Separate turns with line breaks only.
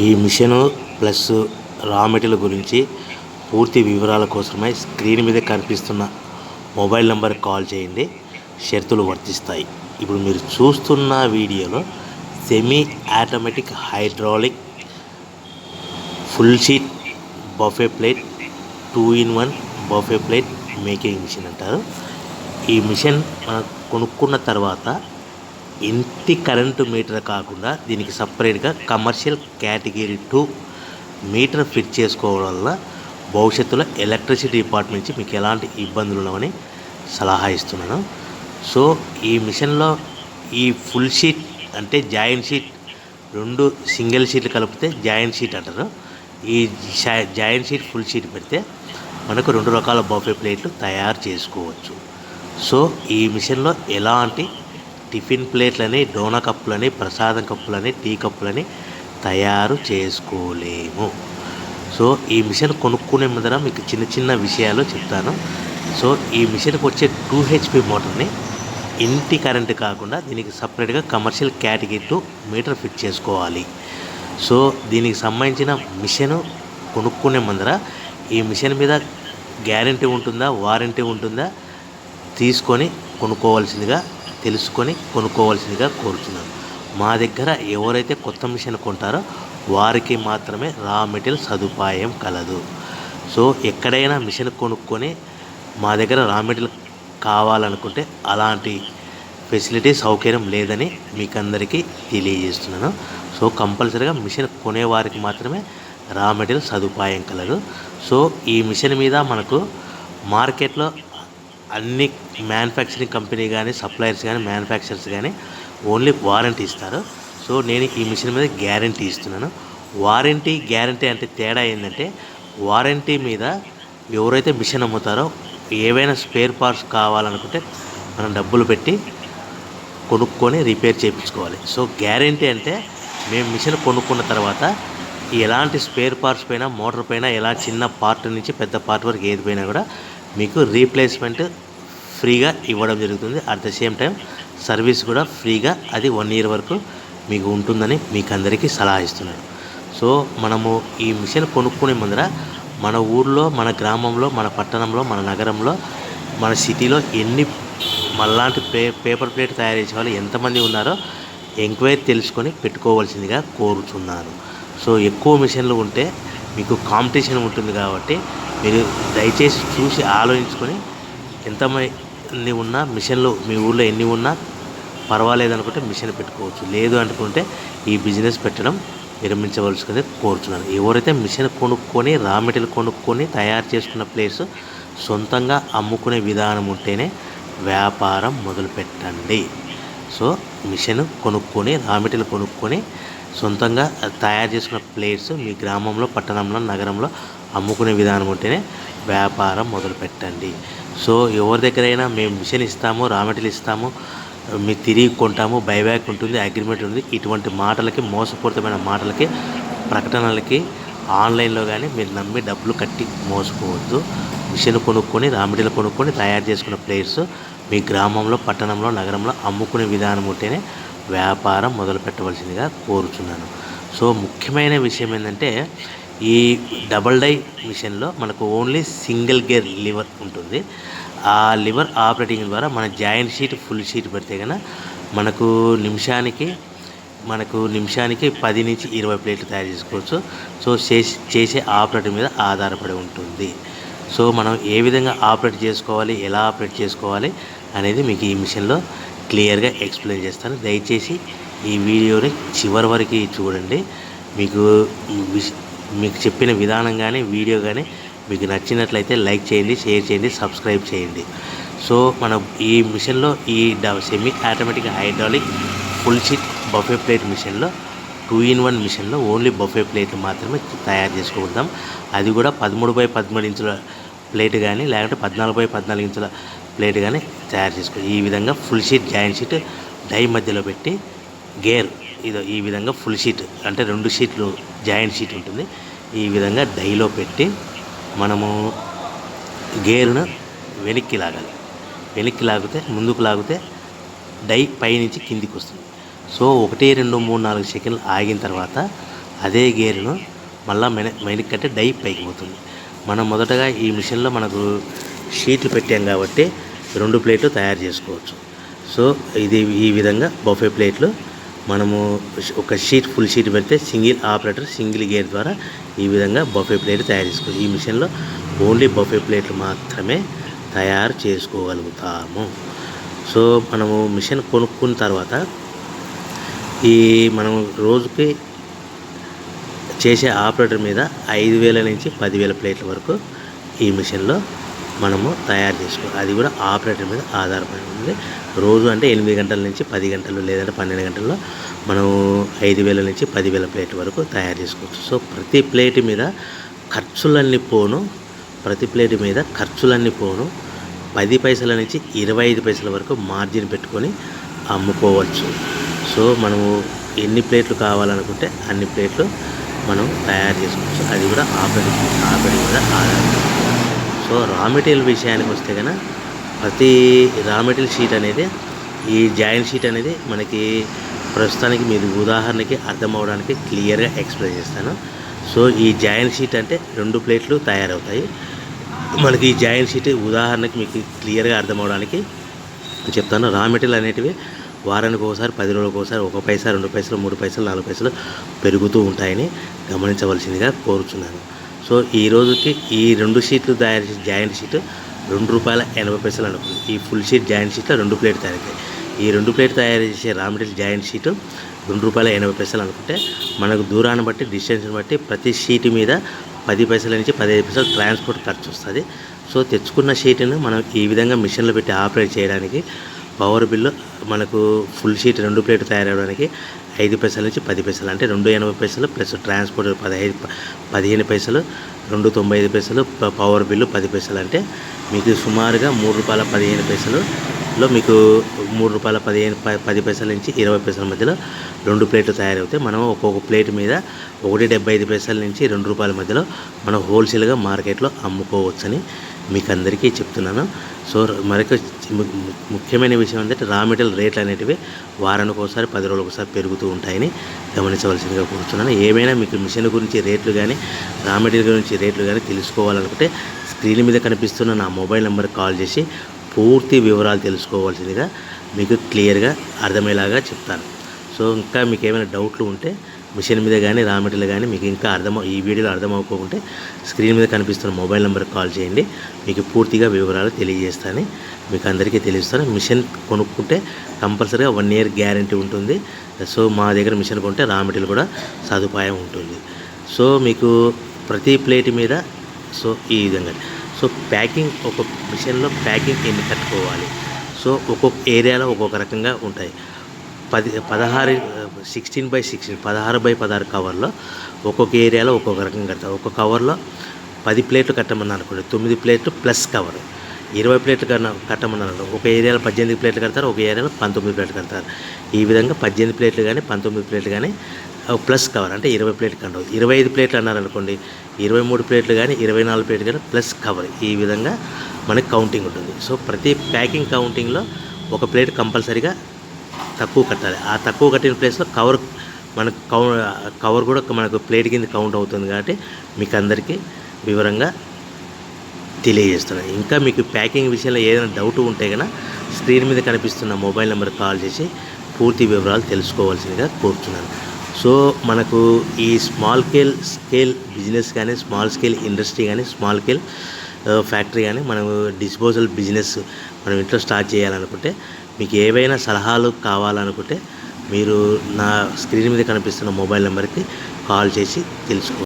ఈ machine plus raw material గురించి పూర్తి వివరాల కోసమై స్క్రీన్ మీద కనిపిస్తున్న మొబైల్ నెంబర్ కాల్ చేయండి. షరతులు వర్తిస్తాయి. ఇప్పుడు మీరు చూస్తున్న వీడియోలో semi automatic hydraulic full sheet buffet plate 2-in-1 buffet plate making machine అంటారు. ఈ మిషన్ మనం కొనుక్కున్న తర్వాత ఇంటి కరెంటు మీటర్ కాకుండా దీనికి సపరేట్గా కమర్షియల్ కేటగిరీ 2 మీటర్ ఫిట్ చేసుకోవడం వల్ల భవిష్యత్తులో ఎలక్ట్రిసిటీ డిపార్ట్మెంట్ నుంచి మీకు ఎలాంటి ఇబ్బందులు ఉండవని సలహా ఇస్తున్నాను. సో ఈ మిషన్లో ఈ ఫుల్ షీట్ అంటే జాయింట్ షీట్, 2 సింగిల్ షీట్లు కలిపితే జాయింట్ షీట్ అంటారు. ఈ జాయింట్ షీట్ ఫుల్ షీట్ పెడితే మనకు 2 రకాల బఫే ప్లేట్లు తయారు చేసుకోవచ్చు. సో ఈ మిషన్లో ఎలాంటి టిఫిన్ ప్లేట్లని, డోనా కప్పులని, ప్రసాదం కప్పులని, టీ కప్పులని తయారు చేసుకోలేము. సో ఈ మిషన్ కొనుక్కునే ముందర మీకు చిన్న చిన్న విషయాలు చెప్తాను. సో ఈ మిషన్కి వచ్చే 2 HP మోటార్ని ఇంటి కరెంటు కాకుండా దీనికి సపరేట్గా కమర్షియల్ కేటగిరీ 2 మీటర్ ఫిట్ చేసుకోవాలి. సో దీనికి సంబంధించిన మిషన్ కొనుక్కునే ముందర ఈ మిషన్ మీద గ్యారంటీ ఉంటుందా, వారంటీ ఉంటుందా తీసుకొని కొనుక్కోవాల్సిందిగా, తెలుసుకొని కొనుక్కోవాల్సిందిగా కోరుతున్నాను. మా దగ్గర ఎవరైతే కొత్త మిషన్ కొంటారో వారికి మాత్రమే రా మెటీరియల్ సదుపాయం కలదు. సో ఎక్కడైనా మిషన్ కొనుక్కొని మా దగ్గర రా మెటీరియల్ కావాలనుకుంటే అలాంటి ఫెసిలిటీ సౌకర్యం లేదని మీకు అందరికీ తెలియజేస్తున్నాను. సో కంపల్సరీగా మిషన్ కొనేవారికి మాత్రమే రా మెటీరియల్ సదుపాయం కలదు. సో ఈ మిషన్ మీద మనకు మార్కెట్లో అన్ని మ్యానుఫ్యాక్చరింగ్ కంపెనీ కానీ, సప్లయర్స్ కానీ, మ్యానుఫ్యాక్చరర్స్ కానీ ఓన్లీ వారంటీ ఇస్తారు. సో నేను ఈ మిషన్ మీద గ్యారంటీ ఇస్తున్నాను. వారంటీ గ్యారంటీ అంటే తేడా ఏంటంటే, వారంటీ మీద ఎవరైతే మిషన్ అమ్ముతారో ఏవైనా స్పేర్ పార్ట్స్ కావాలనుకుంటే మనం డబ్బులు పెట్టి కొనుక్కొని రిపేర్ చేయించుకోవాలి. సో గ్యారంటీ అంటే మేము మిషన్ కొనుక్కున్న తర్వాత ఎలాంటి స్పేర్ పార్ట్స్ పైన, మోటార్ పైన ఎలా చిన్న పార్ట్ నుంచి పెద్ద పార్ట్ వరకు ఏది పోయినా కూడా మీకు రీప్లేస్మెంట్ ఫ్రీగా ఇవ్వడం జరుగుతుంది. At the same time service కూడా ఫ్రీగా అది 1 year వరకు మీకు ఉంటుందని మీకు అందరికీ సలహా ఇస్తున్నాను. సో మనము ఈ మిషన్ కొనుక్కునే ముందర మన ఊర్లో, మన గ్రామంలో, మన పట్టణంలో, మన నగరంలో, మన సిటీలో ఎన్ని మళ్ళాంటి పేపర్ ప్లేట్ తయారు చేసే వాళ్ళు ఎంతమంది ఉన్నారో ఎంక్వైరీ తెలుసుకొని పెట్టుకోవాల్సిందిగా కోరుతున్నాను. సో ఎక్కువ మిషన్లు ఉంటే మీకు కాంపిటీషన్ ఉంటుంది కాబట్టి మీరు దయచేసి చూసి ఆలోచించుకొని ఎంతమంది ఉన్నా మిషన్లు మీ ఊళ్ళో ఎన్ని ఉన్నా పర్వాలేదు అనుకుంటే మిషన్ పెట్టుకోవచ్చు. లేదు అనుకుంటే ఈ బిజినెస్ పెట్టడం విరమించవలసిందే కోరుతున్నాను. ఎవరైతే మిషన్ కొనుక్కొని రా మెటీరియల్ కొనుక్కొని తయారు చేసుకున్న ప్లేస్ సొంతంగా అమ్ముకునే విధానం ఉంటేనే వ్యాపారం మొదలుపెట్టండి. సో మిషన్ కొనుక్కొని రా మెటీరియల్ కొనుక్కొని సొంతంగా తయారు చేసుకున్న ప్లేట్స్ మీ గ్రామంలో, పట్టణంలో, నగరంలో అమ్ముకునే విధానం ఉంటేనే వ్యాపారం మొదలుపెట్టండి. సో ఎవరి దగ్గరైనా మేము మిషన్ ఇస్తాము, రా మెటీరియల్ ఇస్తాము, మీరు తిరిగి కొంటాము, బైబ్యాక్ ఉంటుంది, అగ్రిమెంట్ ఉంది, ఇటువంటి మాటలకి, మోసపూరితమైన మాటలకి, ప్రకటనలకి ఆన్లైన్లో కానీ మీరు నమ్మి డబ్బులు కట్టి మోసపోవద్దు. మిషన్ కొనుక్కొని రా మెటీరియల్ కొనుక్కొని తయారు చేసుకున్న ప్లేట్స్ మీ గ్రామంలో, పట్టణంలో, నగరంలో అమ్ముకునే విధానం ఉంటేనే వ్యాపారం మొదలు పెట్టవలసిందిగా కోరుచున్నాను. సో ముఖ్యమైన విషయం ఏంటంటే, ఈ డబల్ డై మిషన్లో మనకు ఓన్లీ సింగిల్ గేర్ లివర్ ఉంటుంది. ఆ లివర్ ఆపరేటింగ్ ద్వారా మన జాయింట్ షీట్, ఫుల్ షీట్ పెడితే కనుక మనకు నిమిషానికి 10 నుంచి 20 ప్లేట్లు తయారు చేసుకోవచ్చు. సో చేసే ఆపరేటర్ మీద ఆధారపడి ఉంటుంది. సో మనం ఏ విధంగా ఆపరేట్ చేసుకోవాలి, ఎలా ఆపరేట్ చేసుకోవాలి అనేది మీకు ఈ మిషన్లో క్లియర్గా ఎక్స్ప్లెయిన్ చేస్తాను. దయచేసి ఈ వీడియోని చివరి వరకు చూడండి. మీకు చెప్పిన విధానం కానీ, వీడియో కానీ మీకు నచ్చినట్లయితే లైక్ చేయండి, షేర్ చేయండి, సబ్స్క్రైబ్ చేయండి. సో మనం ఈ మిషన్లో ఈ semi automatic hydraulic full sheet buffet plate మిషన్లో 2-in-1 మిషన్లో ఓన్లీ బఫే ప్లేట్లు మాత్రమే తయారు చేసుకుంటాం. అది కూడా 13x13 ఇంచుల ప్లేట్ కానీ, లేకుంటే 14x14 ఇంచుల ప్లేట్ కానీ తయారు చేసుకోవాలి. ఈ విధంగా full sheet joint sheet die మధ్యలో పెట్టి గేర్ ఈ విధంగా ఫుల్ షీట్ అంటే 2 షీట్లు జాయింట్ షీట్ ఉంటుంది. ఈ విధంగా డైలో పెట్టి మనము గేర్ను వెనక్కి లాగితే ముందుకు లాగితే డై పైనుంచి కిందికి వస్తుంది. సో 1, 2, 3, 4 సెకండ్లు ఆగిన తర్వాత అదే గేర్ను మళ్ళీ మైనకి కట్టే డై పైకి పోతుంది. మనం మొదటగా ఈ మిషన్లో మనకు షీట్లు పెట్టాం కాబట్టి 2 ప్లేట్లు తయారు చేసుకోవచ్చు. సో ఇది ఈ విధంగా బఫే ప్లేట్లు మనము ఒక షీట్ ఫుల్ షీట్ పెడితే సింగిల్ ఆపరేటర్ సింగిల్ గేర్ ద్వారా ఈ విధంగా బఫే ప్లేట్ తయారు చేసుకోవచ్చు. ఈ మిషన్లో ఓన్లీ బఫే ప్లేట్లు మాత్రమే తయారు చేసుకోగలుగుతాము. సో మనము మిషన్ కొనుక్కున్న తర్వాత ఈ మనం రోజుకి చేసే ఆపరేటర్ మీద 5,000 నుంచి 10,000 ప్లేట్ల వరకు ఈ మిషన్లో మనము తయారు చేసుకోవాలి. అది కూడా ఆపరేటర్ మీద ఆధారపడి ఉంది. రోజు అంటే 8 గంటల నుంచి 10 గంటలు లేదంటే 12 గంటల్లో మనం 5,000 నుంచి 10,000 ప్లేట్ల వరకు తయారు చేసుకోవచ్చు. సో ప్రతి ప్లేట్ మీద ఖర్చులన్నీ పోను 10 పైసల నుంచి 25 పైసల వరకు మార్జిన్ పెట్టుకొని అమ్ముకోవచ్చు. సో మనము ఎన్ని ప్లేట్లు కావాలనుకుంటే అన్ని ప్లేట్లు మనం తయారు చేసుకోవచ్చు. అది కూడా ఆపరేటర్ మీద ఆధారపడి. సో రా మెటీరియల్ విషయానికి వస్తే కనుక ప్రతి రా మెటీరియల్ షీట్ అనేది ఈ జాయింట్ షీట్ అనేది మనకి ప్రస్తుతానికి మీరు ఉదాహరణకి అర్థం అవడానికి క్లియర్గా ఎక్స్ప్లెయిన్ చేస్తాను. సో ఈ జాయింట్ షీట్ అంటే 2 ప్లేట్లు తయారవుతాయి. మనకి ఈ జాయింట్ షీట్ ఉదాహరణకి మీకు క్లియర్గా అర్థం అవడానికి చెప్తాను. రా మెటీరియల్ అనేటివి వారానికి ఒకసారి 10 రోజులకు ఒకసారి 1 పైసా 2 పైసలు 3 పైసలు 4 పైసలు పెరుగుతూ ఉంటాయని గమనించవలసిందిగా కోరుచున్నాను. సో ఈ రోజుకి ఈ 2 షీట్లు తయారు చేసే జాయింట్ షీట్ ₹2.80 అనుకుంది. ఈ ఫుల్ షీట్ జాయింట్ షీట్లో 2 ప్లేట్ తయారవుతాయి. ఈ 2 ప్లేట్ తయారు చేసే రా మెటీరియల్ జాయింట్ షీట్ ₹2.80 అనుకుంటే మనకు దూరాన్ని బట్టి డిస్టెన్స్ని బట్టి ప్రతి షీట్ మీద 10 పైసల నుంచి 15 పైసలు ట్రాన్స్పోర్ట్ ఖర్చు వస్తుంది. సో తెచ్చుకున్న షీట్ను మనం ఈ విధంగా మిషన్లో పెట్టి ఆపరేట్ చేయడానికి పవర్ బిల్లు మనకు ఫుల్ షీట్ 2 ప్లేట్ తయారవడానికి 5 పైసల నుంచి 10 పైసలు అంటే ₹2.80 ప్లస్ ట్రాన్స్పోర్ట్ 15 పైసలు 2.95 పైసలు పవర్ బిల్లు 10 పైసలు అంటే మీకు సుమారుగా ₹3.15లో మీకు ₹3.10 నుంచి 20 పైసల మధ్యలో 2 ప్లేట్లు తయారవుతాయి. మనం ఒక్కొక్క ప్లేట్ మీద ₹1.75 నుంచి ₹2 మధ్యలో మనం హోల్సేల్గా మార్కెట్లో అమ్ముకోవచ్చని మీకు అందరికీ చెప్తున్నాను. సో మరొక ముఖ్యమైన విషయం ఏంటంటే రా మెటీరియల్ రేట్లు అనేటివి వారానికి ఒకసారి 10 రోజులకు ఒకసారి పెరుగుతూ ఉంటాయని గమనించవలసిందిగా కోరుతున్నాను. ఏమైనా మీకు మిషన్ గురించి రేట్లు కానీ రా మెటీరియల్ గురించి రేట్లు కానీ తెలుసుకోవాలనుకుంటే స్క్రీన్ మీద కనిపిస్తున్న నా మొబైల్ నెంబర్కి కాల్ చేసి పూర్తి వివరాలు తెలుసుకోవాల్సిందిగా మీకు క్లియర్గా అర్థమయ్యేలాగా చెప్తాను. సో ఇంకా మీకు ఏమైనా డౌట్లు ఉంటే మిషన్ మీద కానీ రా మెటీరియల్ కానీ మీకు ఇంకా ఈ వీడియోలో అర్థమవుకోకుంటే స్క్రీన్ మీద కనిపిస్తున్న మొబైల్ నెంబర్కి కాల్ చేయండి. మీకు పూర్తిగా వివరాలు తెలియజేస్తానని మీకు అందరికీ తెలియజేస్తాను. మిషన్ కొనుక్కుంటే కంపల్సరీగా 1 year గ్యారంటీ ఉంటుంది. సో మా దగ్గర మిషన్ కొంటే రా మెటీరియల్ కూడా సదుపాయం ఉంటుంది. సో మీకు ప్రతి ప్లేట్ మీద సో ఈ విధంగా సో ప్యాకింగ్ ఒక మిషన్లో ప్యాకింగ్ ఎన్ని కట్టుకోవాలి. సో ఒక్కొక్క ఏరియాలో ఒక్కొక్క రకంగా ఉంటాయి. 16x16 కవర్లో ఒక్కొక్క ఏరియాలో ఒక్కొక్క రకంగా కడతారు. ఒక్కొక్క కవర్లో 10 ప్లేట్లు కట్టమని అనుకోండి 9 ప్లేట్లు ప్లస్ కవర్ 20 ప్లేట్లు కట్టమని అనుకోండి ఒక ఏరియాలో 18 ప్లేట్లు కడతారు, ఒక ఏరియాలో 19 ప్లేట్లు కడతారు. ఈ విధంగా 18 ప్లేట్లు కానీ 19 ప్లేట్లు కానీ ప్లస్ కవర్ అంటే 20 ప్లేట్లు కంటారు. 25 ప్లేట్లు అన్నారనుకోండి 23 ప్లేట్లు కానీ 24 ప్లేట్లు కానీ ప్లస్ కవర్. ఈ విధంగా మనకి కౌంటింగ్ ఉంటుంది. సో ప్రతి ప్యాకింగ్ కౌంటింగ్లో ఒక ప్లేట్ కంపల్సరీగా తక్కువ కట్టాలి. ఆ తక్కువ కట్టిన ప్లేస్లో మనకు కవర్ కూడా మనకు ప్లేట్ కింద కౌంట్ అవుతుంది కాబట్టి మీకు అందరికీ వివరంగా తెలియజేస్తున్నాను. ఇంకా మీకు ప్యాకింగ్ విషయంలో ఏదైనా డౌట్ ఉంటే కనుక స్క్రీన్ మీద కనిపిస్తున్న మొబైల్ నెంబర్కి కాల్ చేసి పూర్తి వివరాలు తెలుసుకోవాల్సిందిగా కోరుతున్నాను. సో మనకు ఈ స్మాల్ స్కేల్ బిజినెస్ కానీ స్మాల్ స్కేల్ ఇండస్ట్రీ కానీ స్మాల్ స్కేల్ ఫ్యాక్టరీ కానీ మనం డిస్పోజల్ బిజినెస్ మనం ఇంట్లో స్టార్ట్ చేయాలనుకుంటే మీకు ఏవైనా సలహాలు కావాలనుకుంటే మీరు నా స్క్రీన్ మీద కనిపిస్తున్న మొబైల్ నెంబర్కి కాల్ చేసి తెలుసుకోండి.